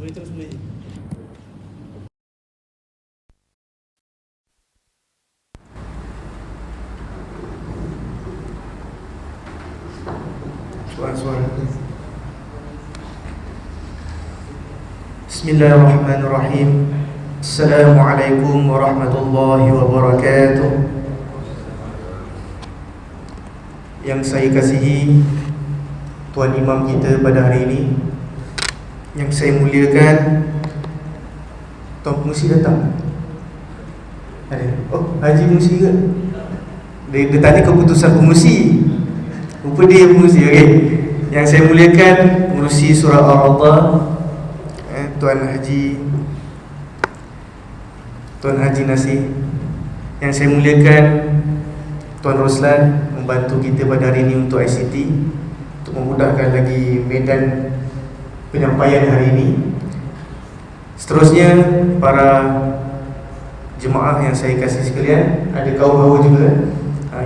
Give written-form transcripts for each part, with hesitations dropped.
Boleh terus boleh je. Suara-suara. Bismillahirrahmanirrahim. Assalamualaikum warahmatullahi wabarakatuh. Yang saya kasihi Tuan Imam kita pada hari ini, yang saya muliakan Tuan Pengusi datang. Ada? Oh, Haji Pengusi ke? Dia tanya keputusan pengusi. Rupa dia pengusi, okey. Yang saya muliakan pengurusi surah Ar-Ra'd, Tuan Haji Nasir. Yang saya muliakan Tuan Roslan, membantu kita pada hari ini untuk ICT, untuk memudahkan lagi medan penyampaian hari ini. Seterusnya para jemaah yang saya kasih sekalian, ada kaum hawa juga,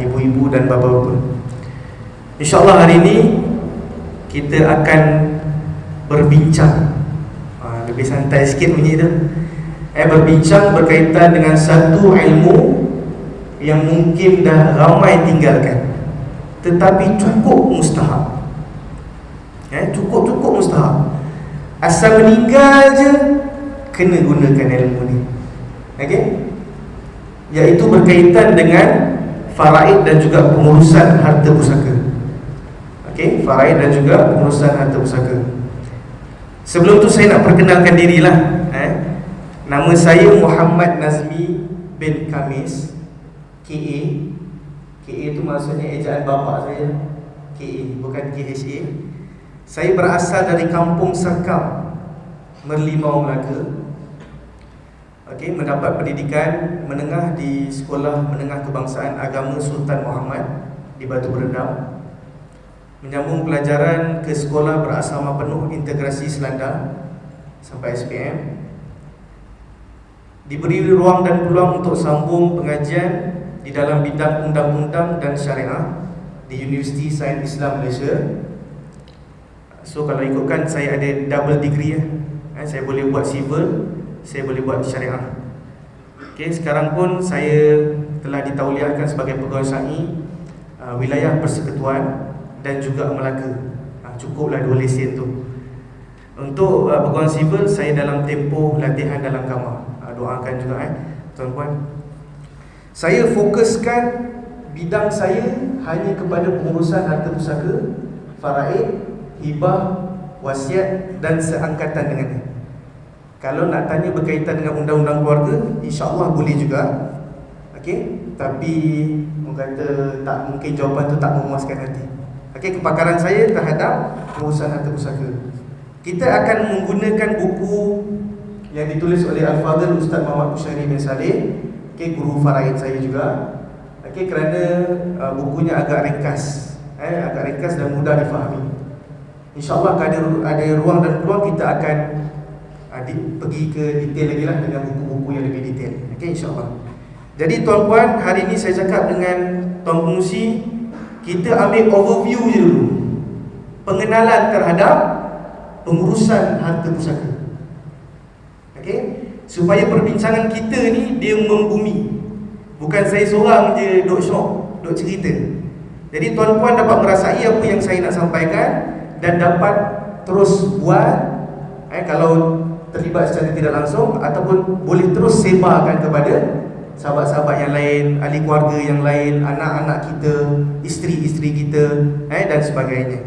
ibu-ibu dan bapa-bapa. InsyaAllah hari ini kita akan berbincang, lebih santai sikit bunyi tu, berbincang berkaitan dengan satu ilmu yang mungkin dah ramai tinggalkan, tetapi cukup mustahab. Cukup mustahab. Asal meninggal je kena gunakan ilmu ni. Okey? Iaitu berkaitan dengan faraid dan juga pengurusan harta pusaka. Okey, faraid dan juga pengurusan harta pusaka. Sebelum tu saya nak perkenalkan dirilah. Nama saya Muhammad Nazmi bin Khamis, KA. KA tu maksudnya ejaan bapa saya. KA, bukan KHA. Saya berasal dari Kampung Serkam, Merlimau, Melaka. Okey, mendapat pendidikan menengah di Sekolah Menengah Kebangsaan Agama Sultan Muhammad di Batu Berendam. Menyambung pelajaran ke Sekolah Berasrama Penuh Integrasi Selanda sampai SPM. Diberi ruang dan peluang untuk sambung pengajian di dalam bidang undang-undang dan syariah di Universiti Sains Islam Malaysia. So kalau ikutkan, saya ada double degree. Saya boleh buat civil, saya boleh buat syariah. Okay, sekarang pun saya telah ditauliahkan sebagai pegawai syar'i wilayah Persekutuan dan juga Melaka. Cukuplah 2 lesen tu. Untuk pegawai sivil, saya dalam tempoh latihan dalam kamar. Doakan juga tuan-puan. Saya fokuskan bidang saya hanya kepada pengurusan harta pusaka, faraid, hibah, wasiat dan seangkatan dengannya. Kalau nak tanya berkaitan dengan undang-undang keluarga, insya-Allah boleh juga. Okey, tapi orang kata tak mungkin jawapan tu tak memuaskan hati. Okey, kepakaran saya terhadap pengurusan harta pusaka. Kita akan menggunakan buku yang ditulis oleh Al-Fadhil Ustaz Muhammad Bushari bin Saleh, guru faraid saya juga. Okey, kerana bukunya agak ringkas, agak ringkas dan mudah difahami. InsyaAllah ada ruang dan peluang, kita akan pergi ke detail lagi lah dengan buku-buku yang lebih detail. Okey, insyaAllah. Jadi tuan-puan, hari ini saya cakap dengan tuan pengurusi, kita ambil overview je dulu, pengenalan terhadap pengurusan harta pusaka. Okey, supaya perbincangan kita ni dia membumi. Bukan saya seorang je duk syok, duk cerita. Jadi tuan-puan dapat merasai apa yang saya nak sampaikan dan dapat terus buat, kalau terlibat secara tidak langsung, ataupun boleh terus sebarkan kepada sahabat-sahabat yang lain, ahli keluarga yang lain, anak-anak kita, isteri-isteri kita, dan sebagainya.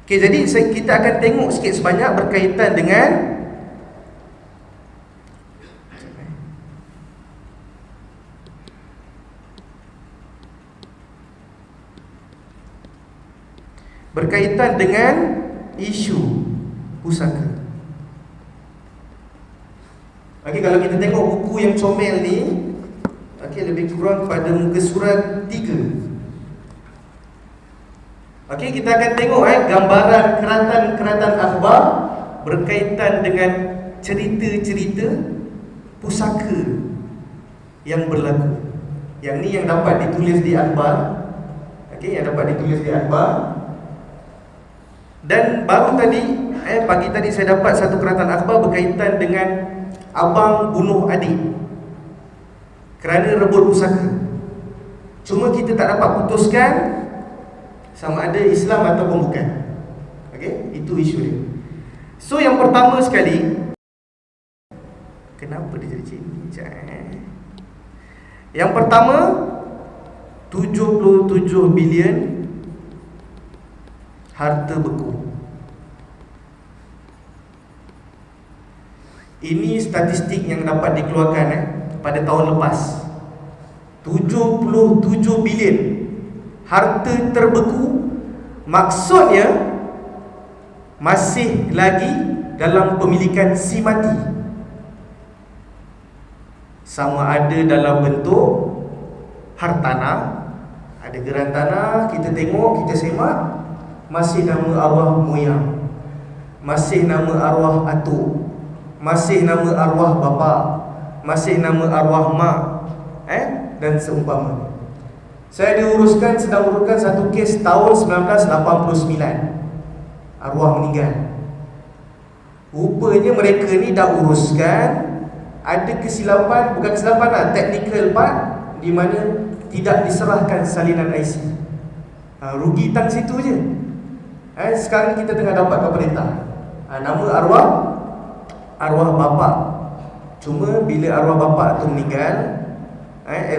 Okey, jadi kita akan tengok sikit sebanyak berkaitan dengan isu pusaka. Okey, kalau kita tengok buku yang comel ni, lebih kurang pada muka surat 3. Okey, kita akan tengok gambaran keratan-keratan akhbar berkaitan dengan cerita-cerita pusaka yang berlaku. Yang ni yang dapat ditulis di akhbar. Okey, yang dapat ditulis di akhbar. Dan baru tadi pagi tadi saya dapat satu keratan akhbar berkaitan dengan abang bunuh adik kerana rebut pusaka. Cuma kita tak dapat putuskan sama ada Islam ataupun bukan. Okey, itu isu dia. So yang pertama sekali, kenapa dia jadi macam ni? Yang pertama, 77 bilion harta beku. Ini statistik yang dapat dikeluarkan pada tahun lepas. 77 bilion harta terbeku, maksudnya masih lagi dalam pemilikan si mati. Sama ada dalam bentuk hartanah, ada geran tanah, kita tengok, kita semak, masih nama arwah moyang, masih nama arwah atuk, masih nama arwah bapa, masih nama arwah mak, dan seumpama. Saya sedang uruskan satu kes tahun 1989, arwah meninggal. Rupanya mereka ni dah uruskan, ada kesilapan, bukan kesilapan lah, technical part, di mana tidak diserahkan salinan IC. Rugi tang situ je. Sekarang kita tengah dapat ke perintah, nama arwah bapa. Cuma bila arwah bapa tu meninggal,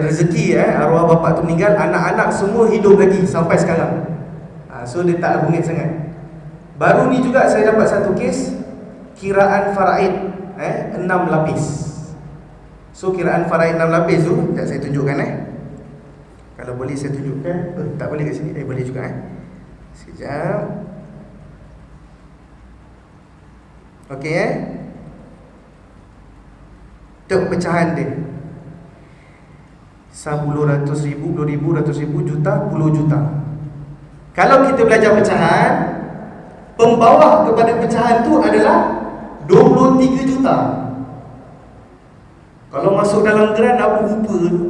rezeki arwah bapa tu meninggal, anak-anak semua hidup lagi sampai sekarang. So dia tak rumit sangat. Baru ni juga saya dapat satu kes kiraan faraid 6 lapis. So kiraan faraid 6 lapis tu, sekejap saya tunjukkan kalau boleh saya tunjukkan. Tak boleh kat sini, boleh juga sekejap. Okey tu pecahan dia 10 ratus ribu, 10 ribu, ratus ribu, juta, puluh juta. Kalau kita belajar pecahan, pembawah kepada pecahan tu adalah 23 juta. Kalau masuk dalam geran apa rupa tu,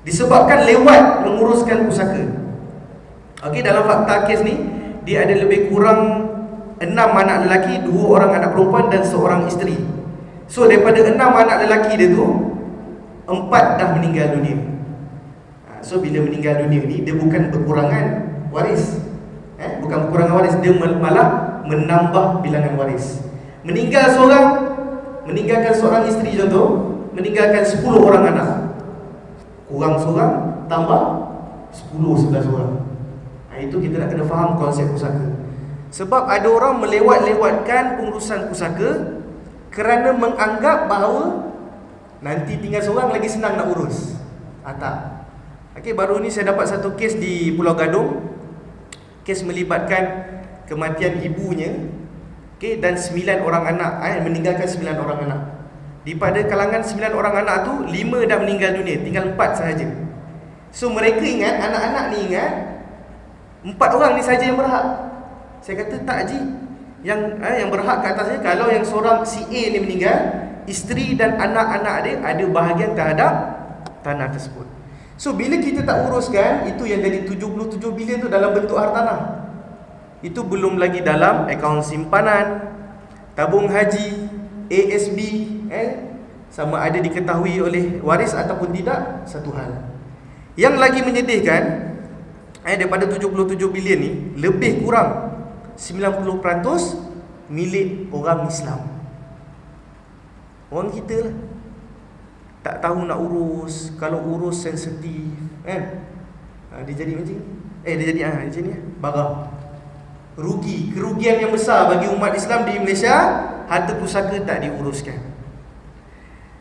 disebabkan lewat menguruskan pusaka. Okey, dalam fakta kes ni, dia ada lebih kurang 6 anak lelaki, 2 orang anak perempuan dan seorang isteri. So daripada 6 anak lelaki dia tu, 4 dah meninggal dunia. So bila meninggal dunia ni, dia bukan berkurangan waris, bukan berkurangan waris, dia malah menambah bilangan waris. Meninggal seorang, meninggalkan seorang isteri contoh, meninggalkan 10 orang anak, kurang seorang, tambah 10, 11 orang. Itu kita nak kena faham konsep pusaka. Sebab ada orang melewat-lewatkan pengurusan pusaka kerana menganggap bahawa nanti tinggal seorang lagi senang nak urus. Tak. Okey, baru ni saya dapat satu kes di Pulau Gadung. Kes melibatkan kematian ibunya, dan 9 orang anak, meninggalkan 9 orang anak. Daripada kalangan 9 orang anak tu, 5 dah meninggal dunia, tinggal 4 sahaja. So mereka ingat, anak-anak ni ingat 4 orang ni saja yang berhak. Saya kata tak Haji, yang berhak ke atasnya, kalau yang seorang si A ni meninggal, isteri dan anak-anak dia ada bahagian terhadap tanah tersebut. So bila kita tak uruskan, itu yang jadi 77 bilion tu dalam bentuk hartanah. Itu belum lagi dalam akaun simpanan, tabung haji, ASB, sama ada diketahui oleh waris ataupun tidak, satu hal. Yang lagi menyedihkan, daripada 77 bilion ni, lebih kurang 90% milik orang Islam. Orang kita lah, tak tahu nak urus. Kalau urus sensitif, dia jadi macam ni. Dia jadi macam ni, barah. Kerugian yang besar bagi umat Islam di Malaysia, harta pusaka tak diuruskan.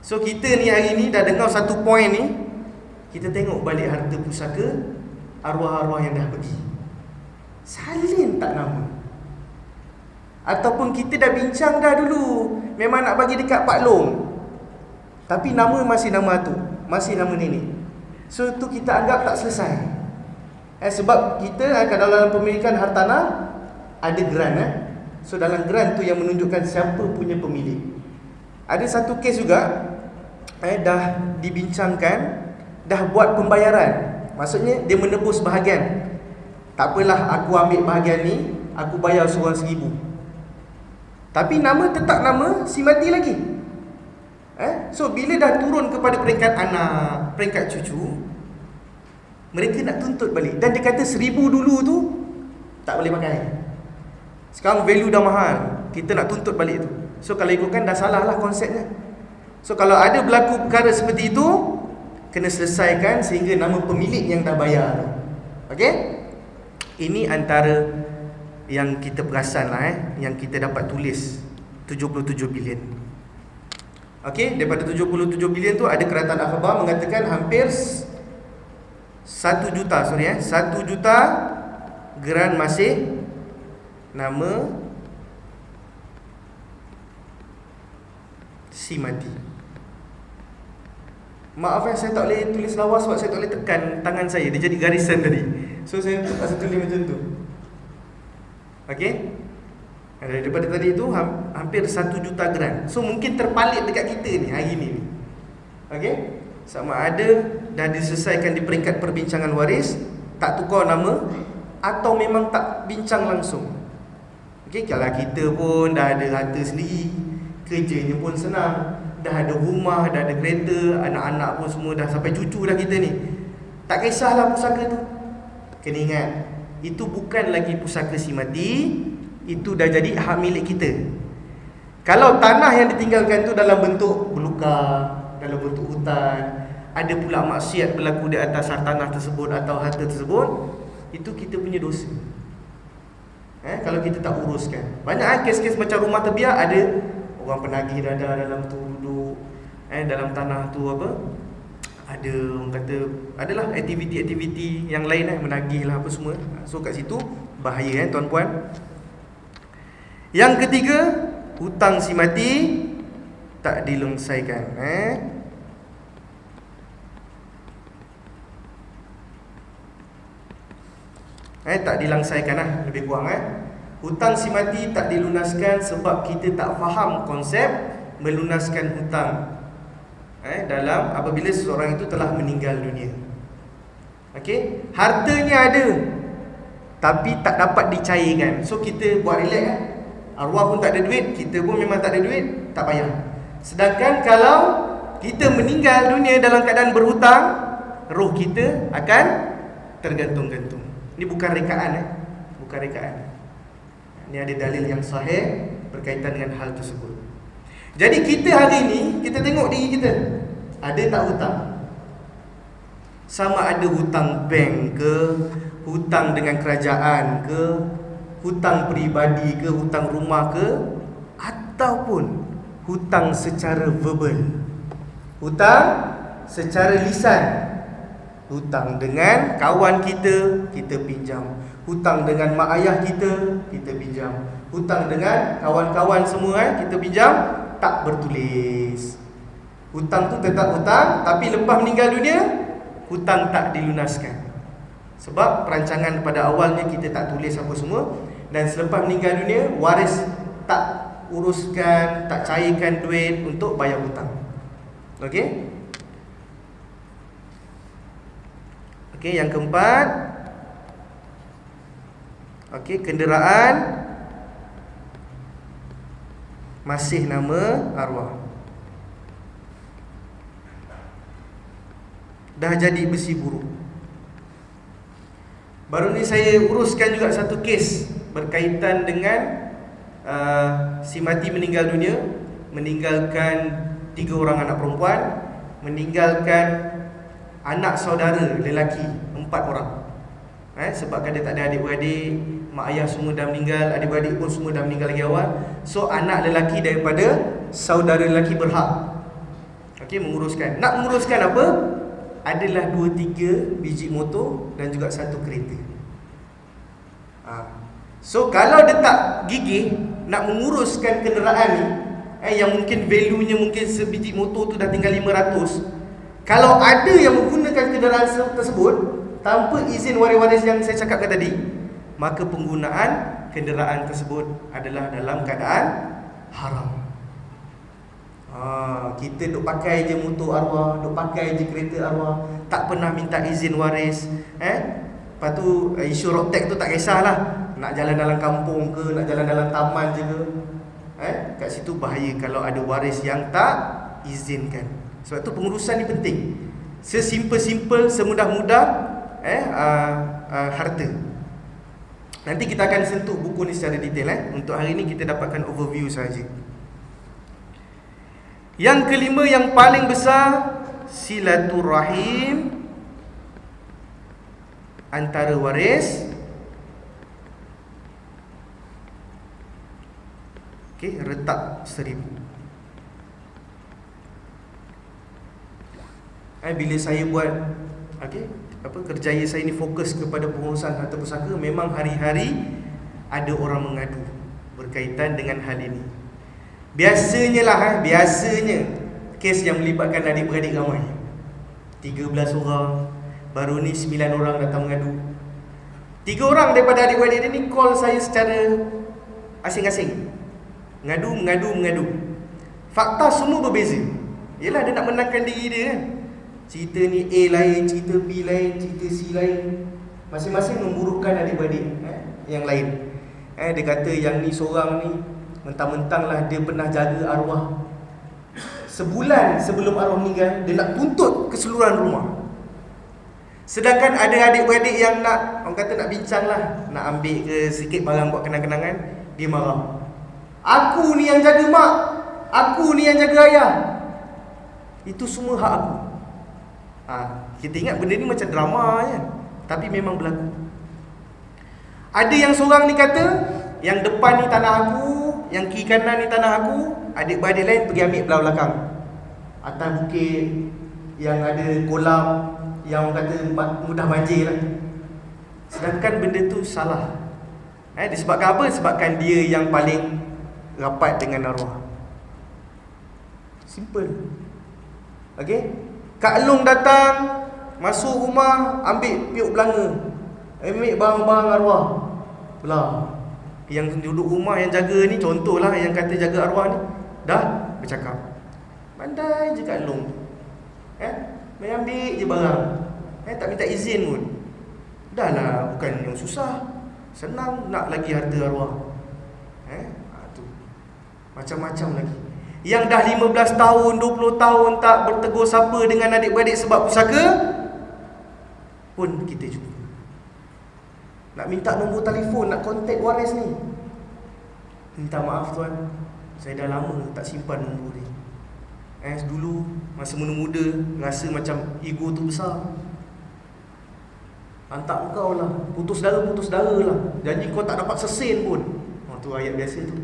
So kita ni hari ni dah dengar satu poin ni, kita tengok balik harta pusaka arwah-arwah yang dah pergi, salin tak nama. Ataupun kita dah bincang dah dulu, memang nak bagi dekat Pak Long, tapi nama masih nama atuk, masih nama nenek. So tu kita anggap tak selesai. Sebab kita kalau dalam pemilikan hartanah ada geran. So dalam geran tu yang menunjukkan siapa punya pemilik. Ada satu kes juga, dah dibincangkan, dah buat pembayaran. Maksudnya dia menebus bahagian. Tak apalah, aku ambil bahagian ni, aku bayar seorang 1,000. tapi nama tetap nama si mati lagi. So bila dah turun kepada peringkat anak, peringkat cucu, mereka nak tuntut balik. Dan dia kata 1000 dulu tu tak boleh pakai. Sekarang value dah mahal, kita nak tuntut balik tu. So kalau ikutkan dah salah lah konsepnya. So kalau ada berlaku perkara seperti itu, kena selesaikan sehingga nama pemilik yang dah bayar tu. Okey? Ini antara yang kita perasan lah yang kita dapat tulis 77 bilion. Okey, daripada 77 bilion tu ada kerajaan akhbar mengatakan hampir 1 juta, 1 juta geran masih nama si mati. Maaf saya tak boleh tulis lawa sebab saya tak boleh tekan tangan saya, dia jadi garisan tadi. So saya terpaksa tulis macam tu. Okey? Daripada tadi tu hampir 1 juta geran. So mungkin terpalit dekat kita ni hari ni. Okey? Sama ada dah diselesaikan di peringkat perbincangan waris, tak tukar nama, atau memang tak bincang langsung. Okey, kalau kita pun dah ada harta sendiri, kerjanya pun senang, dah ada rumah, dah ada kereta, anak-anak pun semua dah sampai cucu dah kita ni, tak kisahlah pusaka tu. Kena ingat, itu bukan lagi pusaka si mati, itu dah jadi hak milik kita. Kalau tanah yang ditinggalkan tu dalam bentuk belukar, dalam bentuk hutan, ada pula maksiat berlaku di atas tanah tersebut atau harta tersebut, itu kita punya dosa. Kalau kita tak uruskan. Banyak kes-kes macam rumah terbiar, ada orang penagih dada dalam tu duduk, dalam tanah tu apa, ada orang kata adalah aktiviti-aktiviti yang lain menagih lah apa semua. So kat situ bahaya tuan-puan. Yang ketiga, hutang si mati tak dilungsaikan. Tak dilungsaikan lah, lebih kurang hutang si mati tak dilunaskan sebab kita tak faham konsep melunaskan hutang dalam apabila seseorang itu telah meninggal dunia. Okey, hartanya ada tapi tak dapat dicairkan. So kita buat relax arwah pun tak ada duit, kita pun memang tak ada duit, tak payah. Sedangkan kalau kita meninggal dunia dalam keadaan berhutang, roh kita akan tergantung-gantung. Ini bukan rekaan bukan rekaan. Ini ada dalil yang sahih berkaitan dengan hal tersebut. Jadi kita hari ini, kita tengok diri kita, ada tak hutang? Sama ada hutang bank ke, hutang dengan kerajaan ke, hutang peribadi ke, hutang rumah ke, ataupun hutang secara verbal, hutang secara lisan, hutang dengan kawan kita, kita pinjam, hutang dengan mak ayah kita, kita pinjam, hutang dengan kawan-kawan semua kita pinjam, tak bertulis. Hutang tu tetap hutang, tapi lepas meninggal dunia, hutang tak dilunaskan. Sebab perancangan pada awalnya kita tak tulis apa semua, dan selepas meninggal dunia, waris tak uruskan, tak cairkan duit untuk bayar hutang. Okey? Okey, yang keempat, okey, kenderaan masih nama arwah, dah jadi besi buruk. Baru ni saya uruskan juga satu kes berkaitan dengan si mati meninggal dunia, meninggalkan 3 orang anak perempuan, meninggalkan anak saudara lelaki 4 orang. Sebabkan dia tak ada adik-beradik, mak ayah semua dah meninggal, adik-beradik pun semua dah meninggal lagi awal. So anak lelaki daripada saudara lelaki berhak menguruskan. Nak menguruskan apa? Adalah 2-3 biji motor dan juga 1 kereta. So kalau dia tak gigih nak menguruskan kenderaan ni, yang mungkin value-nya mungkin sebiji motor tu dah tinggal 500. Kalau ada yang menggunakan kenderaan tersebut tanpa izin waris-waris yang saya cakapkan tadi, maka penggunaan kenderaan tersebut adalah dalam keadaan haram. Kita duk pakai je motor arwah, duk pakai je kereta arwah, tak pernah minta izin waris. Lepas tu isu road tax tu tak kisahlah, nak jalan dalam kampung ke, nak jalan dalam taman je ke, kat situ bahaya kalau ada waris yang tak izinkan. Sebab tu pengurusan ni penting. Sesimpel-simpel, semudah-mudah harta. Nanti kita akan sentuh buku ni secara detail. Untuk hari ni kita dapatkan overview saja. Yang kelima yang paling besar, silaturahim antara waris. Okey, retak 1000. Bila saya buat kerjaya saya ni fokus kepada pengurusan harta pusaka, memang hari-hari ada orang mengadu berkaitan dengan hal ini. Biasanya kes yang melibatkan adik-beradik ramai, 13 orang. Baru ni 9 orang datang mengadu. 3 orang daripada adik-beradik dia ni call saya secara asing-asing, mengadu. Fakta semua berbeza. Yelah, dia nak menangkan diri dia kan. Cerita ni A lain, cerita B lain, cerita C lain. Masing-masing memburukkan adik-beradik yang lain. Dia kata yang ni seorang ni mentang-mentang lah dia pernah jaga arwah. Sebulan sebelum arwah meninggal, dia nak tuntut keseluruhan rumah. Sedangkan ada adik-beradik yang nak, orang kata nak bincang lah, nak ambil ke sikit barang buat kenang-kenangan, dia marah. Aku ni yang jaga mak, aku ni yang jaga ayah, itu semua hak aku. Kita ingat benda ni macam drama kan, tapi memang berlaku. Ada yang seorang ni kata, yang depan ni tanah aku, yang kiri kanan ni tanah aku. Adik-beradik lain pergi ambil belah belakang, atas bukit yang ada kolam, yang orang kata mudah banjir lah. Sedangkan benda tu salah. Disebabkan apa? Sebabkan dia yang paling rapat dengan arwah. Simple. Okey? Kak Long datang, masuk rumah, ambil piuk belanga, ambil barang-barang arwah, belah. Yang duduk rumah, yang jaga ni, contohlah yang kata jaga arwah ni, dah bercakap. Pandai je Kak Long, main ambil je barang, tak minta izin pun. Dah lah, bukan yang susah, senang nak lagi harta arwah. Tu macam-macam lagi. Yang dah 15 tahun, 20 tahun tak bertegur sapa dengan adik-beradik sebab pusaka pun kita jumpa. Nak minta nombor telefon, nak kontak waris ni, minta maaf tuan, saya dah lama tak simpan nombor ni. Dulu masa muda-muda rasa macam ego tu besar, hantar kau lah, putus dara lah, janji kau tak dapat sesen pun. Tu ayat biasa tu.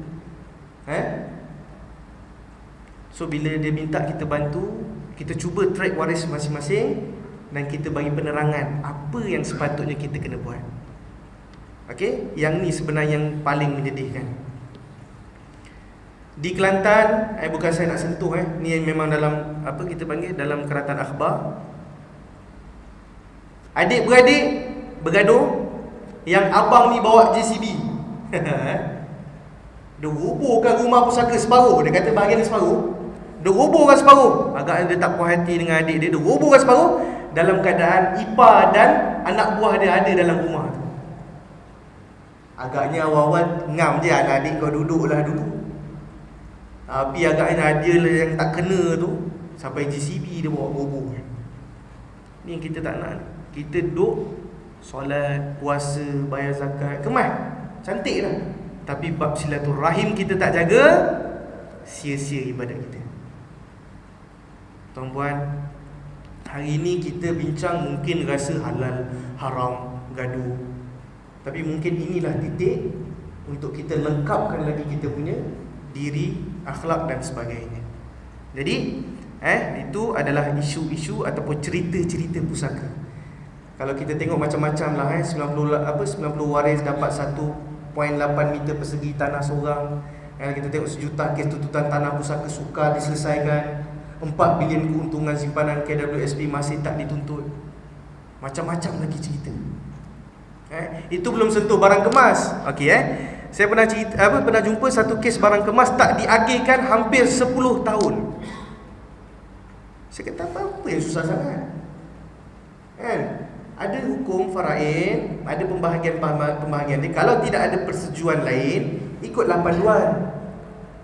So bila dia minta kita bantu, kita cuba track waris masing-masing dan kita bagi penerangan apa yang sepatutnya kita kena buat. Okey, yang ni sebenarnya yang paling menyedihkan. Di Kelantan, bukan saya nak sentuh, ni memang dalam apa kita panggil dalam keratan akhbar. Adik-beradik bergaduh, yang abang ni bawa JCB. Dia robohkan rumah pusaka separuh. Dia kata bahagian separuh, dia robohkan separuh. Agaknya dia tak puas hati dengan adik dia, dia robohkan separuh. Dalam keadaan ipar dan anak buah dia ada dalam rumah tu. Agaknya awal-awal ngam je, anak adik kau duduklah dulu. Tapi agaknya dia lah yang tak kena tu, sampai JCB dia bawa roboh. Ni yang kita tak nak. Kita duduk solat, puasa, bayar zakat, kemas, cantik lah. Tapi bab silaturahim kita tak jaga, sia-sia ibadat kita. Tuan-puan, hari ni kita bincang mungkin rasa halal, haram, gaduh. Tapi mungkin inilah titik untuk kita lengkapkan lagi kita punya diri, akhlak dan sebagainya. Jadi itu adalah isu-isu ataupun cerita-cerita pusaka. Kalau kita tengok macam-macam lah, 90 waris dapat 1.8 meter persegi tanah seorang. Kita tengok sejuta kes tuntutan tanah pusaka sukar diselesaikan, 4 bilion keuntungan simpanan KWSP masih tak dituntut. Macam-macam lagi cerita. Itu belum sentuh barang kemas. Okey, saya pernah jumpa satu kes barang kemas tak diagihkan hampir 10 tahun. Saya kata apa yang susah sangat? Ada hukum faraid, ada pembahagian dia. Kalau tidak ada persetujuan lain, ikutlah panduan.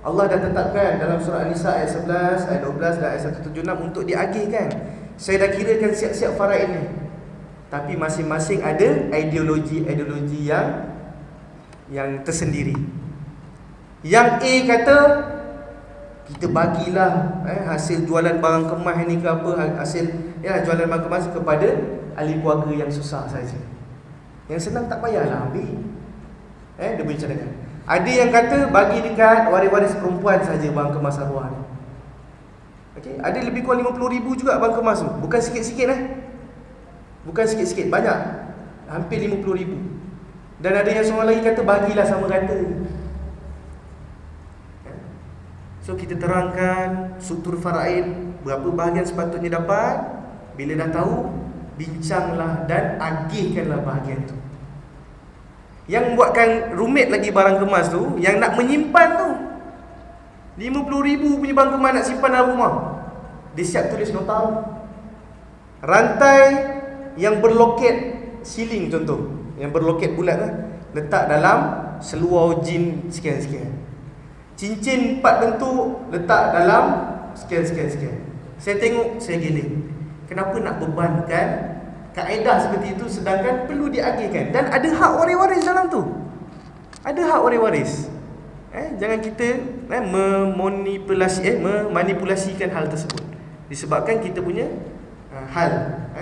Allah dah tetapkan dalam surah An-Nisa ayat 11, ayat 12 dan ayat 176 untuk diagihkan. Saya dah kirakan siap-siap faraid ni. Tapi masing-masing ada ideologi yang tersendiri. Yang A kata kita bagilah hasil jualan barang kemas ni ke apa, hasil jualan barang kemas kepada ahli keluarga yang susah saja. Yang senang tak payahlah ambil. Dia punya cadangan. Ada yang kata bagi dekat waris-waris perempuan saja barang kemas arwah ni. Okey, ada lebih kurang 50,000 juga barang kemas tu. Bukan sikit-sikit Bukan sikit-sikit, banyak. Hampir 50,000. Dan ada yang seorang lagi kata bagilah sama rata. So kita terangkan struktur faraid, berapa bahagian sepatutnya dapat. Bila dah tahu, bincanglah dan agihkanlah bahagian tu. Yang buatkan rumit lagi barang kemas tu, yang nak menyimpan tu, 50,000 punya barang kemas nak simpan dalam rumah, dia siap tulis nota. Rantai yang berloket siling contoh, yang berloket bulat lah, letak dalam seluar jin sekian-sekian. Cincin 4 bentuk letak dalam sekian-sekian. Saya tengok, saya giling. Kenapa nak bebankan kaedah seperti itu sedangkan perlu diagihkan? Dan ada hak waris-waris dalam tu. Ada hak waris-waris. Jangan kita memanipulasikan hal tersebut. Disebabkan kita punya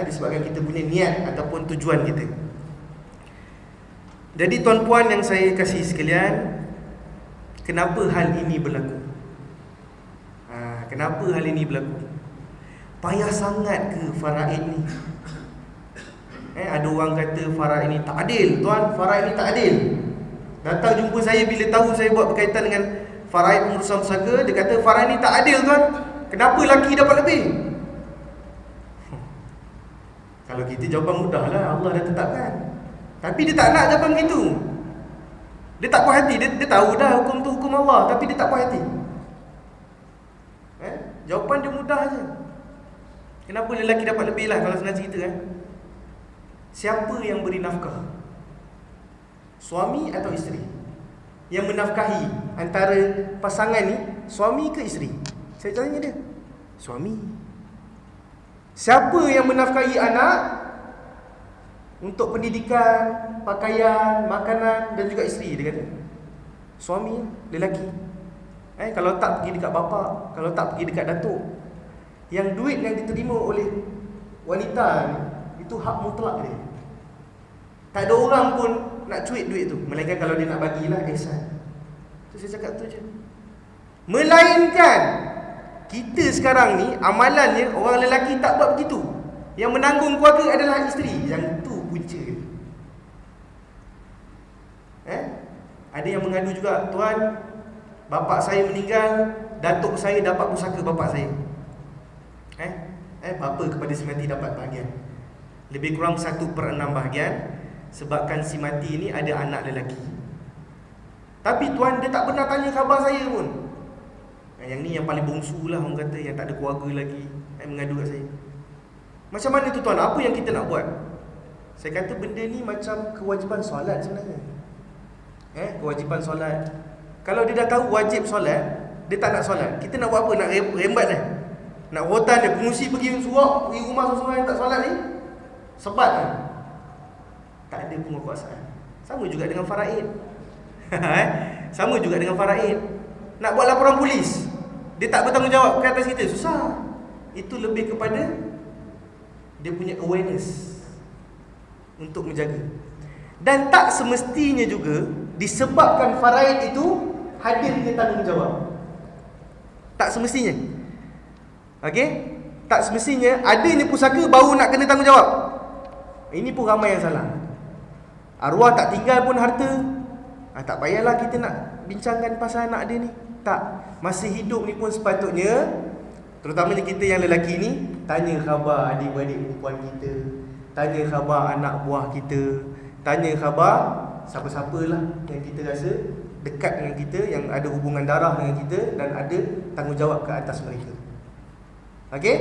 disebabkan kita punya niat ataupun tujuan kita. Jadi tuan-puan yang saya kasih sekalian, kenapa hal ini berlaku? Kenapa hal ini berlaku? Payah sangat ke faraid ni? Ada orang kata faraid ni tak adil. Tuan, faraid ni tak adil. Datang jumpa saya bila tahu saya buat berkaitan dengan faraid pengurusan pusaka, dia kata faraid ni tak adil tuan. Kenapa lelaki dapat lebih? Kalau kita jawapan mudah lah, Allah dah tetapkan. Tapi dia tak nak jawapan begitu. Dia tak puas hati. Dia tahu dah hukum tu hukum Allah, tapi dia tak puas hati. Jawapan dia mudah je. Kenapa lelaki dapat lebih lah kalau senang cerita Siapa yang beri nafkah? Suami atau isteri? Yang menafkahi antara pasangan ni, suami ke isteri? Saya tanya dia. Suami. Siapa yang menafkahi anak untuk pendidikan, pakaian, makanan dan juga isteri? Dia kata suami, lelaki. Kalau tak pergi dekat bapa, kalau tak pergi dekat datuk. Yang duit yang diterima oleh wanita ni, itu hak mutlak dia. Tak ada orang pun nak cuit duit tu, melainkan kalau dia nak bagilah ihsan. Tu saya cakap tu je. Melainkan kita sekarang ni amalannya orang lelaki tak buat begitu. Yang menanggung keluarga adalah isteri. Yang tu punca. Ada yang mengadu juga, tuan, bapak saya meninggal, datuk saya dapat pusaka bapak saya. Bapa kepada si mati dapat bahagian. Lebih kurang 1/6 bahagian. Sebabkan si mati ni ada anak lelaki. Tapi tuan, dia tak pernah tanya khabar saya pun. Yang ni yang paling bongsu lah orang kata, yang tak ada keluarga lagi, mengadu kat saya. Macam mana tu tuan? Apa yang kita nak buat? Saya kata benda ni macam kewajipan solat sebenarnya. Kewajipan solat. Kalau dia dah tahu wajib solat, dia tak nak solat, kita nak buat apa? Nak rembat nak rotan dia, pengusi pergi surak, pergi rumah seseorang yang tak solat ni, sebat tak ada penguasaan. Sama juga dengan faraid. Sama juga dengan faraid. Nak buat laporan polis, dia tak bertanggungjawab ke atas kita, susah. Itu lebih kepada dia punya awareness untuk menjaga. Dan tak semestinya juga disebabkan faraid itu hadirnya tanggungjawab. Tak semestinya. Okey? Tak semestinya adanya pusaka baru nak kena tanggungjawab. Ini pun ramai yang salah. Arwah tak tinggal pun harta, tak payahlah kita nak bincangkan pasal anak dia ni. Tak. Masih hidup ni pun sepatutnya, terutamanya kita yang lelaki ni, tanya khabar adik-beradik perempuan kita, tanya khabar anak buah kita, tanya khabar siapa-siapalah yang kita rasa dekat dengan kita, yang ada hubungan darah dengan kita dan ada tanggungjawab ke atas mereka. Okey?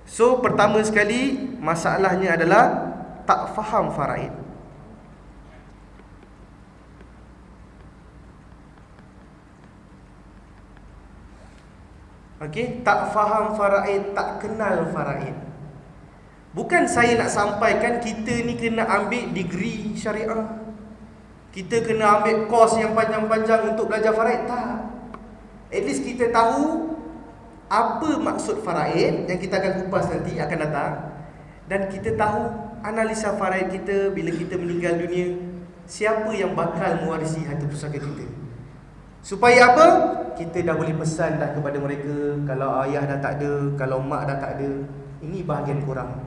So pertama sekali masalahnya adalah tak faham faraid. Okey, tak faham faraid, tak kenal faraid. Bukan saya nak sampaikan kita ni kena ambil degree syariah, kita kena ambil kos yang panjang-panjang untuk belajar faraid, tak. At least kita tahu apa maksud faraid yang kita akan kupas nanti akan datang, dan kita tahu analisa faraid kita bila kita meninggal dunia, siapa yang bakal mewarisi harta pusaka kita. Supaya apa? Kita dah boleh pesan dah kepada mereka, kalau ayah dah tak ada, kalau mak dah tak ada, ini bahagian korang.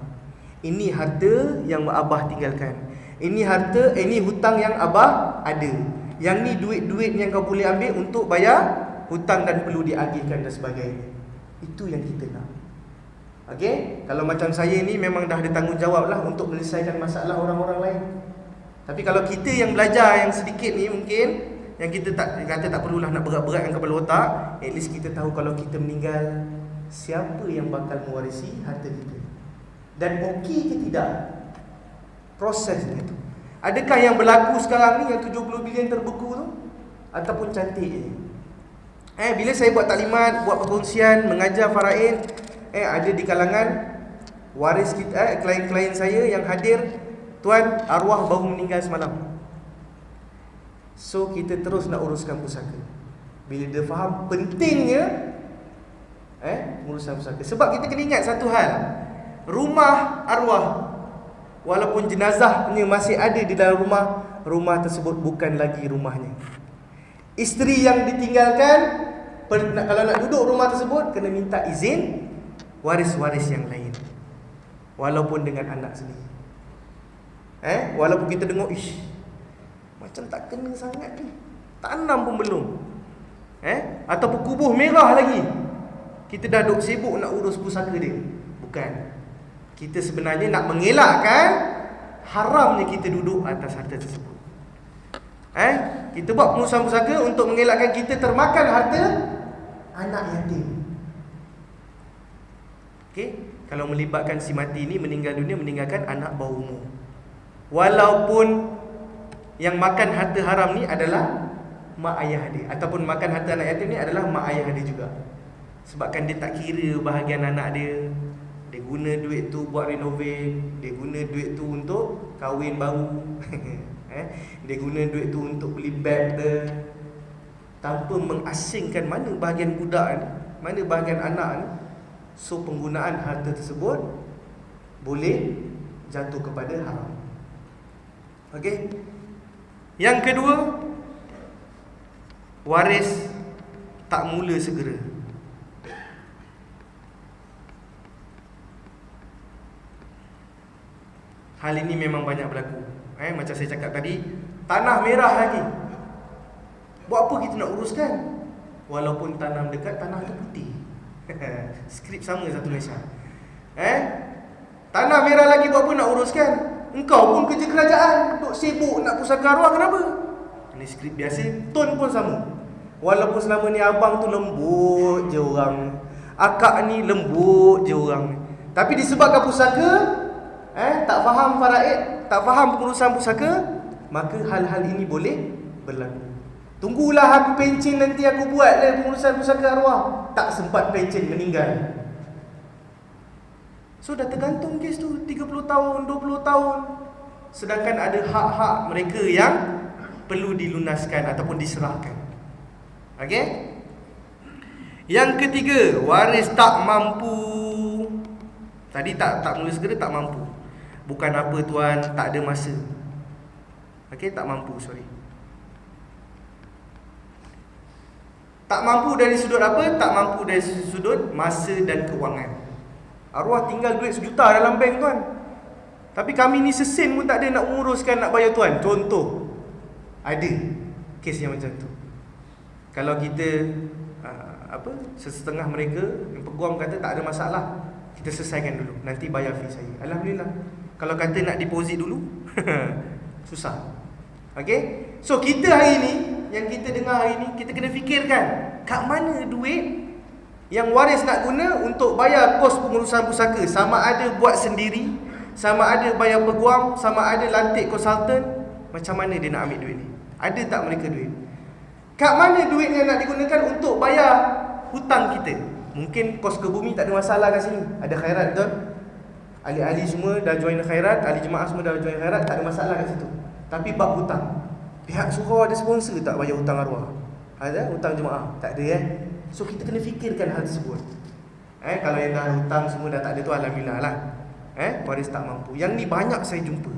Ini harta yang abah tinggalkan. Ini harta, ini hutang yang abah ada. Yang ni duit-duit yang kau boleh ambil untuk bayar hutang dan perlu diagihkan dan sebagainya. Itu yang kita nak. Okey, kalau macam saya ni memang dah ada tanggungjawab lah untuk menyelesaikan masalah orang-orang lain. Tapi kalau kita yang belajar yang sedikit ni, mungkin yang kita kata tak perlulah nak berat-beratkan kepala otak, at least kita tahu kalau kita meninggal, siapa yang bakal mewarisi harta kita. Dan okey ke tidak prosesnya tu. Adakah yang berlaku sekarang ni yang 70 bilion terbeku tu, ataupun cantik je? Bila saya buat taklimat, buat perkongsian, mengajar faraid, ada di kalangan waris kita, klien-klien saya yang hadir, tuan, arwah baru meninggal semalam. So kita terus nak uruskan pusaka. Bila dia faham pentingnya urusan pusaka. Sebab kita kena ingat satu hal, rumah arwah, walaupun jenazahnya masih ada di dalam rumah, rumah tersebut bukan lagi rumahnya. Isteri yang ditinggalkan, kalau nak duduk rumah tersebut, kena minta izin waris-waris yang lain, walaupun dengan anak sendiri. Walaupun kita dengar, ish, macam tak kena sangat ni, tanam pun belum, ataupun kubur merah lagi, kita dah duk sibuk nak urus pusaka dia. Bukan. Kita sebenarnya nak mengelakkan haramnya kita duduk atas harta tersebut. Kita buat pengurusan pusaka untuk mengelakkan kita termakan harta anak yatim. Okey, kalau melibatkan si mati ni meninggal dunia meninggalkan anak bawah umur, walaupun yang makan harta haram ni adalah mak ayah dia, ataupun makan harta anak yatim ni adalah mak ayah dia juga. Sebabkan dia tak kira bahagian anak dia. Dia guna duit tu buat renovate, dia guna duit tu untuk kahwin baru. Dia guna duit tu untuk beli beg dia, tanpa mengasingkan mana bahagian budak ni, mana bahagian anak ni. So penggunaan harta tersebut boleh jatuh kepada haram. Okey. Yang kedua, waris tak mula segera. Hal ini memang banyak berlaku. Macam saya cakap tadi, tanah merah lagi. Buat apa kita nak uruskan? Walaupun tanam dekat, tanah tu putih. Skrip sama satu Malaysia. Tanah merah lagi, buat apa nak uruskan? Engkau pun kerja kerajaan, duk sibuk nak pusaka arwah, kenapa? Ini skrip biasa, tone pun sama. Walaupun selama ni abang tu lembut je orang, akak ni lembut je orang, tapi disebabkan pusaka, tak faham faraid, tak faham pengurusan pusaka, maka hal-hal ini boleh berlaku. Tunggulah aku pencen, nanti aku buatlah pengurusan pusaka arwah. Tak sempat pencen, meninggal. So dah tergantung kes tu 30 tahun, 20 tahun. Sedangkan ada hak-hak mereka yang perlu dilunaskan ataupun diserahkan. Okey? Yang ketiga, waris tak mampu. Tadi tak mula segera, tak mampu. Bukan apa tuan, tak ada masa. Okey, tak mampu, sorry. Tak mampu dari sudut apa? Tak mampu dari sudut masa dan kewangan. Arwah tinggal duit 1 juta dalam bank tuan, tapi kami ni sesen pun tak ada nak menguruskan, nak bayar tuan. Contoh, ada kes yang macam tu. Kalau kita setengah mereka yang peguam kata tak ada masalah, kita selesaikan dulu, nanti bayar fee saya. Alhamdulillah. Kalau kata nak deposit dulu susah. Okey, so kita hari ni, yang kita dengar hari ni, kita kena fikirkan kat mana duit yang waris nak guna untuk bayar kos pengurusan pusaka. Sama ada buat sendiri, sama ada bayar peguam, sama ada lantik konsultan. Macam mana dia nak ambil duit ni? Ada tak mereka duit? Kat mana duit yang nak digunakan untuk bayar hutang kita? Mungkin kos ke bumi tak ada masalah kat sini, ada khairat, betul? Ahli-ahli semua dah join khairat, ahli jemaah semua dah join khairat, tak ada masalah kat situ. Tapi bab hutang, pihak surau ada sponsor tak bayar hutang arwah? Ada hutang jemaah? Tak ada kan? So kita kena fikirkan hal tersebut. Kalau yang dah hutang semua dah tak ada tu, alhamdulillah lah. Waris tak mampu. Yang ni banyak saya jumpa.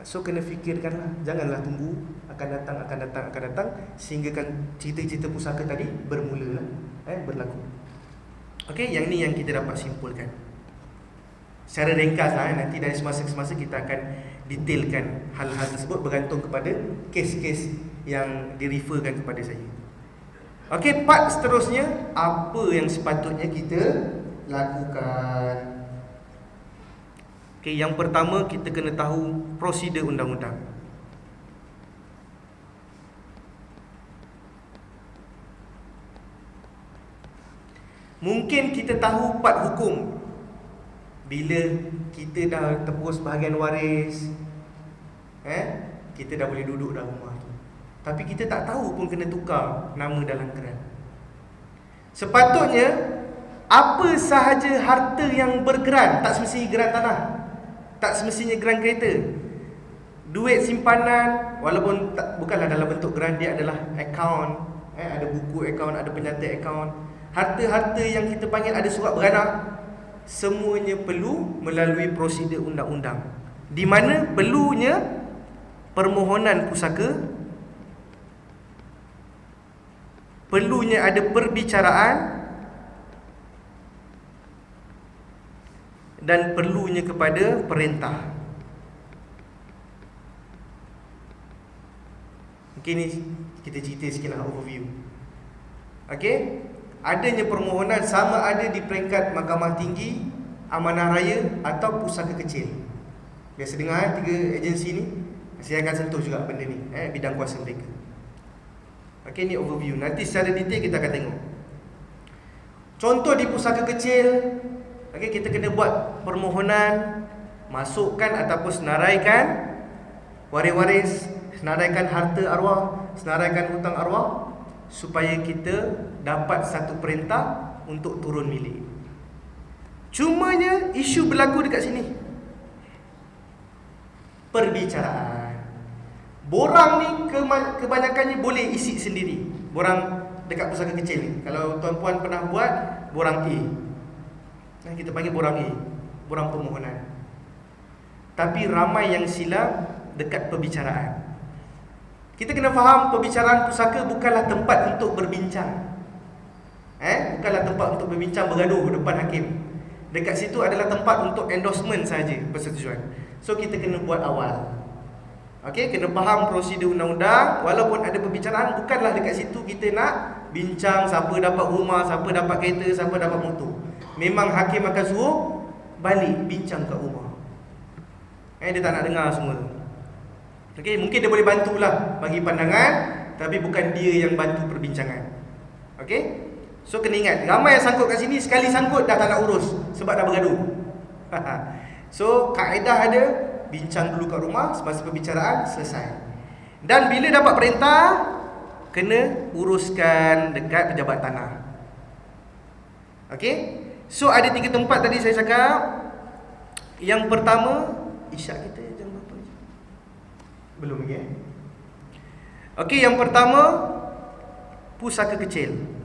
So kena fikirkanlah, janganlah tunggu akan datang sehingga kan cerita-cerita pusaka tadi bermula lah, berlaku. Okey, yang ni yang kita dapat simpulkan. Secara ringkas lah, nanti dari semasa ke semasa kita akan detailkan hal-hal tersebut bergantung kepada kes-kes yang direferkan kepada saya. Okey, part seterusnya, apa yang sepatutnya kita lakukan? Okey, yang pertama kita kena tahu prosedur undang-undang. Mungkin kita tahu part hukum. Bila kita dah tebus bahagian waris, kita dah boleh duduk dalam rumah tu. Tapi kita tak tahu pun kena tukar nama dalam geran. Sepatutnya apa sahaja harta yang bergeran, tak semestinya geran tanah, tak semestinya geran kereta, duit simpanan, walaupun bukanlah dalam bentuk geran, dia adalah akaun, ada buku akaun, ada penyata akaun. Harta-harta yang kita panggil ada surat beranak, semuanya perlu melalui prosedur undang-undang, di mana perlunya permohonan pusaka, perlunya ada perbicaraan, dan perlunya kepada perintah. Okey, ni kita cerita sikitlah overview. Okey, adanya permohonan sama ada di peringkat Mahkamah Tinggi, Amanah Raya atau Pusaka Kecil. Biasa dengar tiga agensi ni, saya akan sentuh juga benda ni, bidang kuasa mereka. Okey, ni overview. Nanti secara detail kita akan tengok. Contoh di Pusaka Kecil, okey, kita kena buat permohonan, masukkan ataupun senaraikan waris-waris, senaraikan harta arwah, senaraikan hutang arwah, supaya kita dapat satu perintah untuk turun milik. Cumanya isu berlaku dekat sini, perbicaraan. Borang ni kebanyakannya boleh isi sendiri. Borang dekat pusaka kecil ni, kalau tuan-puan pernah buat borang A, kita panggil borang A, borang permohonan. Tapi ramai yang silap dekat perbicaraan. Kita kena faham perbicaraan pusaka bukanlah tempat untuk berbincang. Bukanlah tempat untuk berbincang bergaduh depan hakim. Dekat situ adalah tempat untuk endorsement saja, persetujuan. So kita kena buat awal. Okey, kena faham prosedur undang-undang. Walaupun ada perbicaraan, bukanlah dekat situ kita nak bincang siapa dapat rumah, siapa dapat kereta, siapa dapat motor. Memang hakim akan suruh balik bincang kat rumah. Dia tak nak dengar semua tu. Okey, mungkin dia boleh bantulah bagi pandangan, tapi bukan dia yang bantu perbincangan. Okey? So kena ingat, ramai yang sangkut kat sini, sekali sangkut dah tak nak urus sebab dah bergaduh. So kaedah ada, bincang dulu kat rumah, semasa perbicaraan selesai. Dan bila dapat perintah, kena uruskan dekat pejabat tanah. Okey? So ada 3 tempat tadi saya cakap. Yang pertama, isyak kita jam berapa? Belum lagi Okey, yang pertama, pusaka kecil.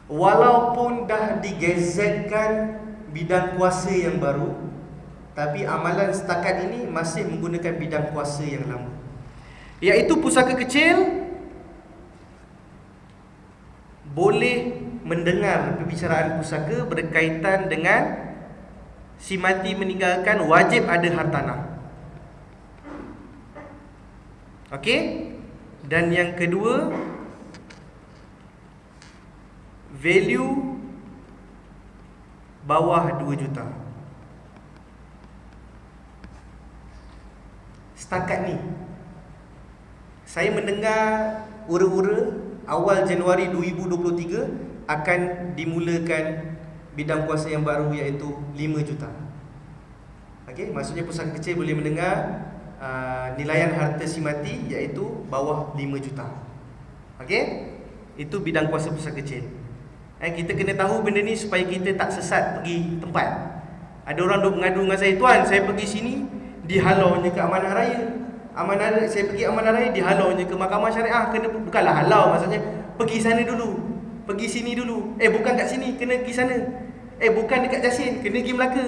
Walaupun dah digazetkan bidang kuasa yang baru, tapi amalan setakat ini masih menggunakan bidang kuasa yang lama, iaitu pusaka kecil boleh mendengar perbicaraan pusaka berkaitan dengan si mati meninggalkan wajib ada hartanah. Okey? Dan yang kedua, value bawah 2 juta. Setakat ni saya mendengar ura-ura awal Januari 2023 akan dimulakan bidang kuasa yang baru, iaitu 5 juta. Okey, maksudnya pusaka kecil boleh mendengar nilaian harta si mati iaitu bawah 5 juta. Okey? Itu bidang kuasa pusat kecil. Kita kena tahu benda ni supaya kita tak sesat pergi tempat. Ada orang duk mengadu dengan saya, tuan, saya pergi sini dihalaunya ke amanah raya. Saya pergi amanah raya dihalaunya ke mahkamah syariah. Bukanlah halau, maksudnya pergi sana dulu, pergi sini dulu. Bukan kat sini, kena pergi sana. Bukan dekat Jasin, kena pergi Melaka.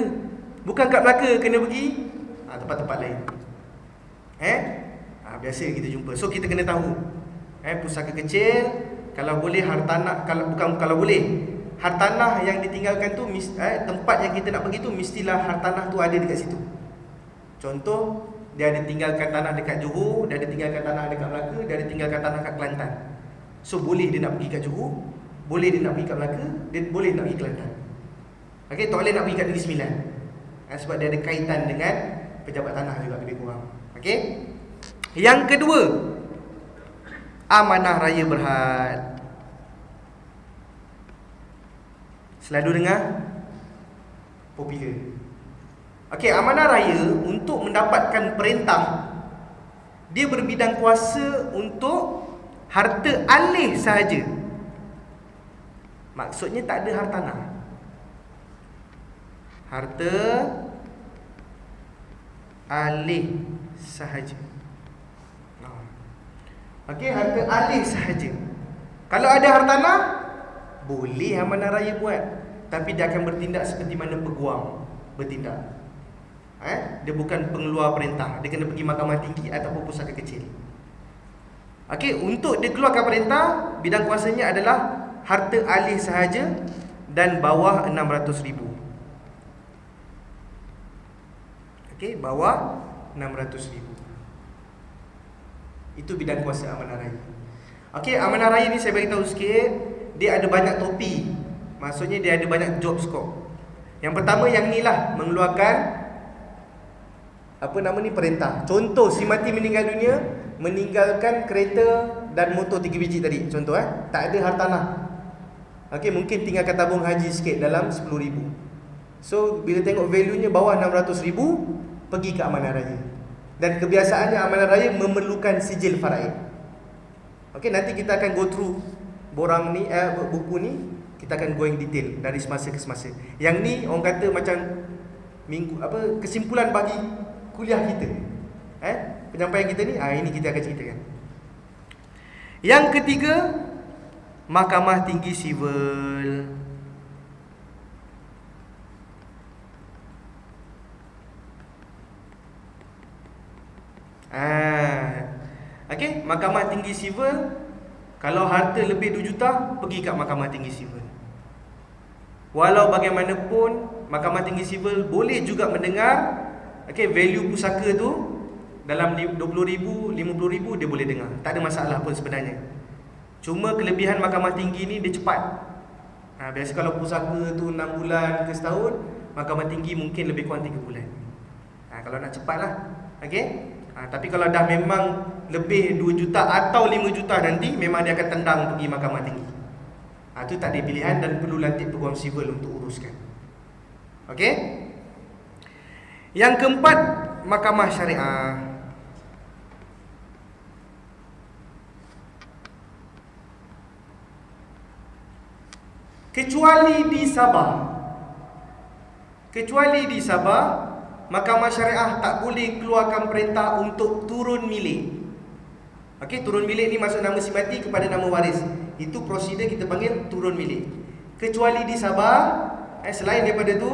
Bukan kat Melaka, kena pergi tempat-tempat lain. Biasa kita jumpa. So kita kena tahu pusaka kecil, kalau boleh hartanah, kalau boleh hartanah yang ditinggalkan tu tempat yang kita nak pergi tu mestilah hartanah tu ada dekat situ. Contoh, dia ada tinggalkan tanah dekat Johor, dia ada tinggalkan tanah dekat Melaka, dia ada tinggalkan tanah kat Kelantan. So boleh dia nak pergi kat Johor, boleh dia nak pergi kat Melaka, dia boleh nak pergi Kelantan. Okey, tak boleh nak pergi kat Negeri Sembilan. Sebab dia ada kaitan dengan pejabat tanah juga lebih kurang. Okey. Yang kedua, amanah raya Berhad. Selalu dengar? Popular. Okey, amanah raya untuk mendapatkan perintah, dia berbidang kuasa untuk harta alih sahaja. Maksudnya tak ada hartanah. Harta alih sahaja. Okey, harta alih sahaja. Kalau ada hartanah, boleh amanah raya buat, tapi dia akan bertindak seperti mana peguam bertindak. Dia bukan pengeluar perintah. Dia kena pergi mahkamah tinggi ataupun pusaka kecil. Okey, untuk dia keluarkan perintah, bidang kuasanya adalah harta alih sahaja dan bawah 600,000. Okey, bawah 600,000. Itu bidang kuasa amanah raya. Okey, amanah raya ni saya bagi tahu sikit, dia ada banyak topi. Maksudnya dia ada banyak job scope. Yang pertama yang ni lah, mengeluarkan perintah. Contoh, si mati meninggal dunia, meninggalkan kereta dan motor 3 biji tadi. Contoh tak ada hartanah. Okey, mungkin tinggalkan tabung haji sikit dalam 10,000. So bila tengok value-nya bawah 600,000, pergi ke amanah raya. Dan kebiasaannya amanah raya memerlukan sijil faraid. Okey, nanti kita akan go through borang ni, buku ni kita akan going detail dari semasa ke semasa. Yang ni orang kata macam kesimpulan bagi kuliah kita. Penyampaian kita ni, ini kita akan ceritakan. Yang ketiga, Mahkamah Tinggi Sivil. Okey, Mahkamah Tinggi Sivil, kalau harta lebih 2 juta, pergi kat Mahkamah Tinggi Sivil. Walau bagaimanapun, Mahkamah Tinggi Sivil boleh juga mendengar value pusaka tu dalam 20,000, 50,000 dia boleh dengar. Tak ada masalah pun sebenarnya. Cuma kelebihan Mahkamah Tinggi ni dia cepat. Biasa kalau pusaka tu 6 bulan ke setahun, Mahkamah Tinggi mungkin lebih kurang 3 bulan. Kalau nak cepat lah. Okey. Tapi kalau dah memang lebih 2 juta atau 5 juta nanti, memang dia akan tendang pergi Mahkamah Tinggi. Itu tak ada pilihan dan perlu lantik peguam sivil untuk uruskan. Okey. Yang keempat, Mahkamah Syariah. Kecuali di Sabah, Mahkamah Syariah tak boleh keluarkan perintah untuk turun milik. Okey, turun milik ni maksud nama si mati kepada nama waris. Itu prosedur kita panggil turun milik. Kecuali di Sabah, selain daripada tu,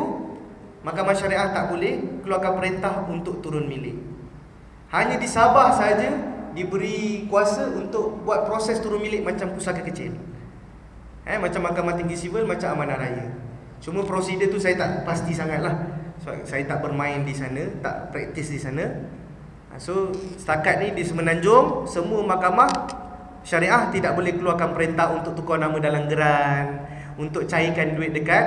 Mahkamah Syariah tak boleh keluarkan perintah untuk turun milik. Hanya di Sabah saja diberi kuasa untuk buat proses turun milik macam pusaka kecil. Macam Mahkamah Tinggi Sivil, macam amanah raya. Cuma prosedur tu saya tak pasti sangatlah. Saya tak bermain di sana, tak praktis di sana. So setakat ni di Semenanjung, semua mahkamah syariah tidak boleh keluarkan perintah untuk tukar nama dalam geran, untuk cairkan duit dekat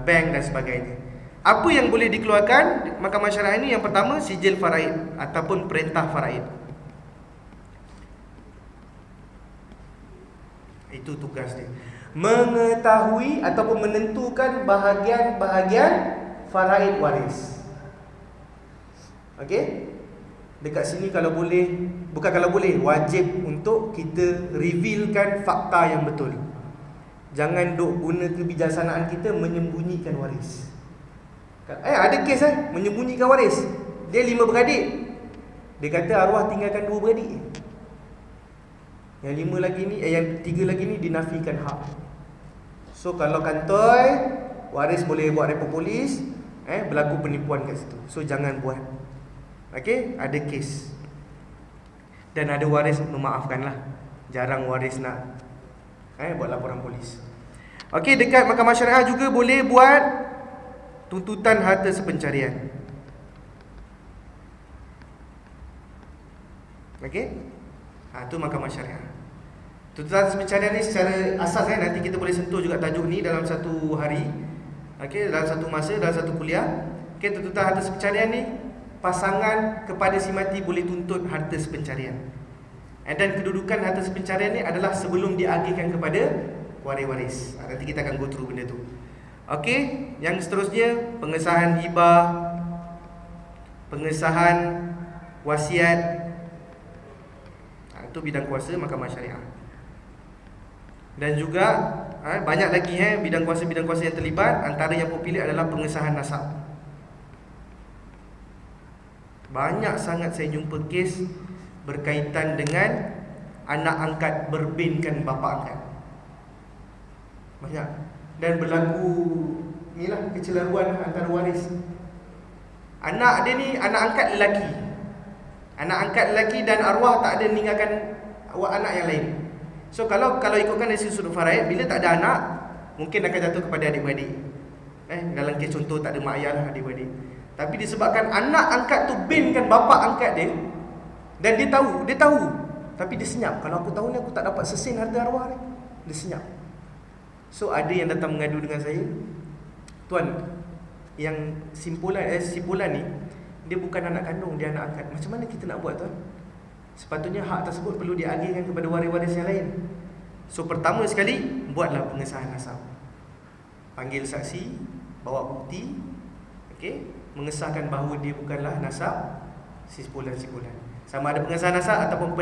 bank dan sebagainya. Apa yang boleh dikeluarkan mahkamah syariah ini? Yang pertama, sijil faraid ataupun perintah faraid. Itu tugas dia, mengetahui ataupun menentukan bahagian-bahagian faraid waris. Okey? Dekat sini kalau boleh bukan kalau boleh, wajib untuk kita revealkan fakta yang betul. Jangan duk guna kebijaksanaan kita menyembunyikan waris. Ada kes menyembunyikan waris. Dia 5 beradik. Dia kata arwah tinggalkan 2 beradik. Yang 5 lagi ni, yang 3 lagi ni dinafikan hak. So kalau kantoi, waris boleh buat report polis, berlaku penipuan kat situ. So jangan buat. Okey, ada kes. Dan ada waris memaafkanlah. Jarang waris nak buat laporan polis. Okey, dekat mahkamah syariah juga boleh buat tuntutan harta sepencarian. Okey? Itu mahkamah syariah. Tuntutan harta sepencarian ni secara asas nanti kita boleh sentuh juga tajuk ni dalam satu hari. Okey, dalam satu masa, dalam satu kuliah. Okey, tuntutan harta sepencarian ni pasangan kepada si mati boleh tuntut harta sepencarian. Dan kedudukan harta sepencarian ni adalah sebelum diagihkan kepada waris-waris. Nanti kita akan go through benda tu. Okey, yang seterusnya pengesahan hibah, pengesahan wasiat. Itu bidang kuasa mahkamah syariah. Dan juga banyak lagi bidang kuasa yang terlibat. Antara yang popular adalah pengesahan nasab. Banyak sangat saya jumpa kes berkaitan dengan anak angkat berbinkan bapa angkat. Banyak. Dan berlaku inilah kecelaruan antara waris. Anak dia ni anak angkat lelaki. Anak angkat lelaki dan arwah tak ada meninggalkan anak yang lain. So kalau ikutkan dari sudut faraid, bila tak ada anak, mungkin akan jatuh kepada adik-beradik. Dalam kes contoh tak ada mak ayah lah, adik-beradik. Tapi disebabkan anak angkat tu binkan bapa angkat dia, dan dia tahu, tapi dia senyap. Kalau aku tahu ni aku tak dapat sesin harta arwah ni. Dia senyap. So ada yang datang mengadu dengan saya, tuan, yang simpulan ni dia bukan anak kandung, dia anak angkat. Macam mana kita nak buat, tuan? Sepatutnya hak tersebut perlu diagihkan kepada waris-waris yang lain. So pertama sekali, buatlah pengesahan nasab. Panggil saksi, bawa bukti, okey, mengesahkan bahawa dia bukanlah nasab si simpulan. Sama ada pengesahan nasab ataupun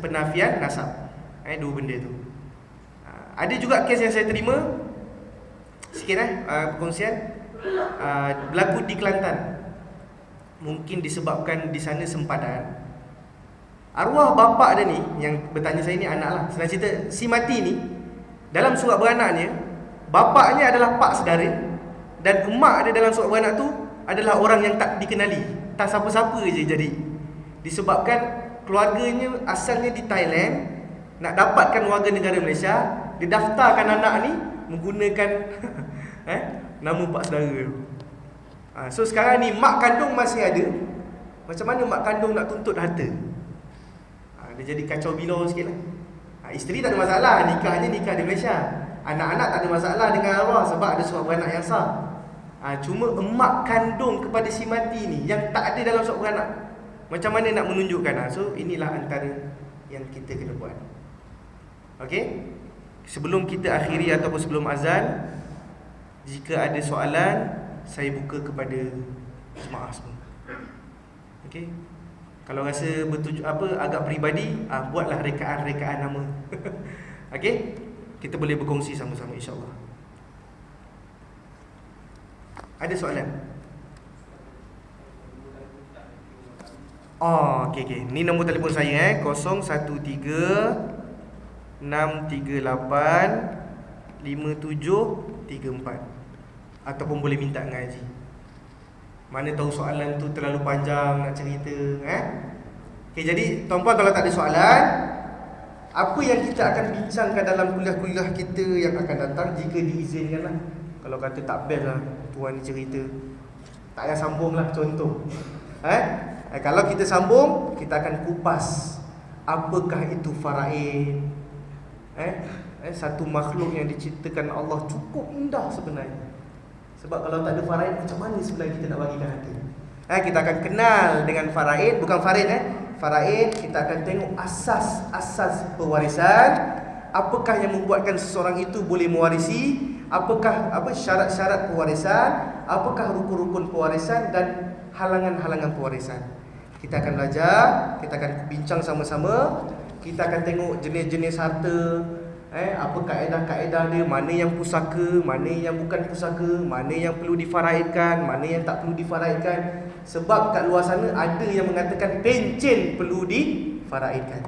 penafian nasab. Dua benda tu. Ada juga kes yang saya terima sikit perkongsian, berlaku di Kelantan. Mungkin disebabkan di sana sempadan. Arwah bapa dia ni, yang bertanya saya ni anak lah, senang cerita, si mati ni dalam surat beranaknya, bapaknya adalah pak saudara, dan emak dia dalam surat beranak tu adalah orang yang tak dikenali, tak siapa-siapa je jadi. Disebabkan keluarganya asalnya di Thailand, nak dapatkan warga negara Malaysia, dia daftarkan anak ni menggunakan nama pak saudara. So sekarang ni mak kandung masih ada. Macam mana mak kandung nak tuntut harta? Dia jadi kacau bilau sikit lah. Isteri tak ada masalah, nikahnya nikah di Malaysia. Anak-anak tak ada masalah dengan arwah sebab ada surat beranak yang sah. Cuma emak kandung kepada si mati ni yang tak ada dalam surat beranak, macam mana nak menunjukkan? So inilah antara yang kita kena buat. Okey? Sebelum kita akhiri ataupun sebelum azan, jika ada soalan, saya buka kepada jemaah semua. Okey? Kalau rasa agak peribadi, buatlah rekaan-rekaan nama. Okey? Kita boleh berkongsi sama-sama insya-Allah. Ada soalan? Okey. Ni nombor telefon saya 013 638 5734. Ataupun boleh minta ngaji. Mana tahu soalan tu terlalu panjang nak cerita, Okey, jadi tuan-puan, kalau tak ada soalan, apa yang kita akan bincangkan dalam kuliah-kuliah kita yang akan datang, jika diizinkan lah. Kalau kata tak best lah tuan ni cerita, tak payah sambung lah contoh. Kalau kita sambung, kita akan kupas apakah itu faraid. Satu makhluk yang diciptakan Allah cukup indah sebenarnya. Sebab kalau tak ada faraid, macam mana sebenarnya kita nak bagikan harta? Kita akan kenal dengan faraid. Bukan faraid, faraid, kita akan tengok asas-asas pewarisan. Apakah yang membuatkan seseorang itu boleh mewarisi? Apakah syarat-syarat pewarisan? Apakah rukun-rukun pewarisan dan halangan-halangan pewarisan? Kita akan belajar, kita akan bincang sama-sama. Kita akan tengok jenis-jenis harta, apa kaedah-kaedah dia, mana yang pusaka, mana yang bukan pusaka, mana yang perlu difaraidkan, mana yang tak perlu difaraidkan. Sebab kat luar sana ada yang mengatakan pencen perlu difaraidkan.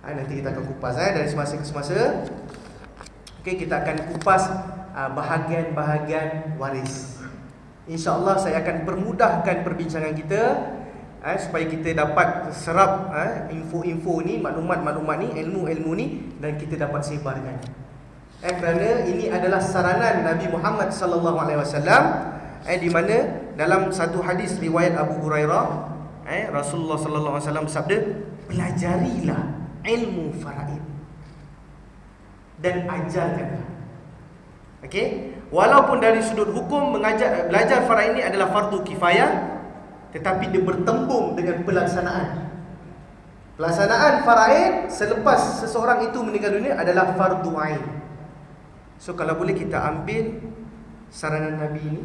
Nanti kita akan kupas dari semasa ke semasa. Okey, kita akan kupas bahagian-bahagian waris. InsyaAllah saya akan permudahkan perbincangan kita supaya kita dapat serap info-info ni, maklumat-maklumat ni, ilmu-ilmu ni, dan kita dapat sebarkan. Kerana ini adalah saranan Nabi Muhammad sallallahu alaihi wasallam, di mana dalam satu hadis riwayat Abu Hurairah, Rasulullah sallallahu alaihi wasallam bersabda, pelajarilah ilmu faraid dan ajarkanlah. Okey, walaupun dari sudut hukum belajar faraid ini adalah fardu kifayah, tetapi dia bertembung dengan pelaksanaan. Pelaksanaan faraid selepas seseorang itu meninggal dunia adalah fardu ain. So kalau boleh kita ambil saranan Nabi ini,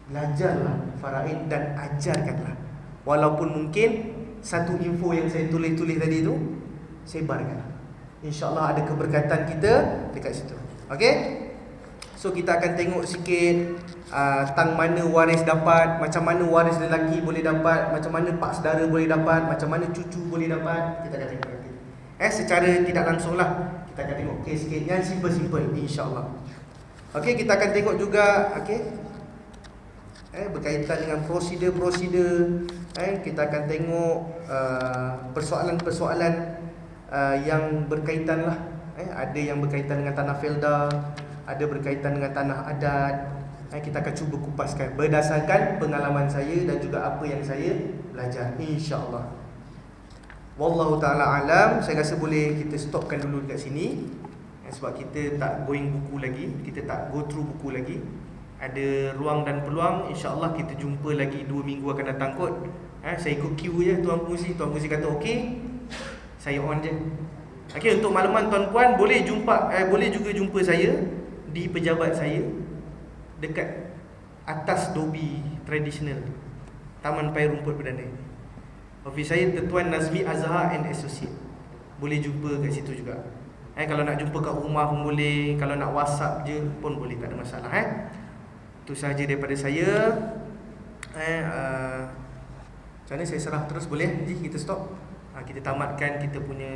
belajarlah faraid dan ajarkanlah. Walaupun mungkin satu info yang saya tulis tadi itu, sebarkan. InsyaAllah ada keberkatan kita dekat situ. Okey? So kita akan tengok sikit tang mana waris dapat, macam mana waris lelaki boleh dapat, macam mana pak saudara boleh dapat, macam mana cucu boleh dapat. Kita akan tengok nanti. Secara tidak langsung lah kita akan tengok kes sikit yang simple-simple, insya-Allah. Okey, kita akan tengok juga berkaitan dengan prosedur-prosedur. Kita akan tengok persoalan-persoalan yang berkaitan lah. Ada yang berkaitan dengan tanah felda, ada berkaitan dengan tanah adat. Kita akan cuba kupaskan berdasarkan pengalaman saya dan juga apa yang saya belajar, insya-Allah. Wallahu ta'ala alam. Saya rasa boleh kita stopkan dulu dekat sini, sebab kita tak going buku lagi, kita tak go through buku lagi. Ada ruang dan peluang, insya-Allah kita jumpa lagi 2 minggu akan datang kot. Saya ikut queue je Tuan Pengurusi. Tuan Pengurusi kata okey, saya on je. Okey, untuk makluman tuan-puan, boleh juga jumpa saya di pejabat saya dekat atas Dobi Tradisional, Taman Paya Rumput Perdana. Office saya Tuan Nazmi Azhar and Associate. Boleh jumpa kat situ juga. Kalau nak jumpa kat rumah pun boleh, kalau nak WhatsApp je pun boleh, tak ada masalah. Itu sahaja daripada saya. Macam mana saya serah terus boleh? Ji, kita stop. Kita tamatkan kita punya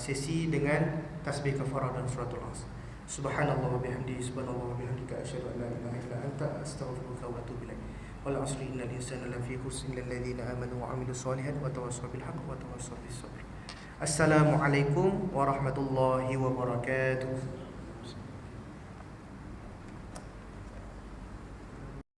sesi dengan tasbih kafarah dan suratul As. Subhanallah wa bihamdihi, subhanallah wa bihamdika, asyhadu an la ilaha illa anta, astaghfiruka wa atubu ilaik. Wal 'asri innal insana lafi khusr illa alladziina aamanu wa 'amilus shalihaati wa tawassaw bil haqqi wa tawassaw bis sabr. Assalamualaikum warahmatullahi wabarakatuh.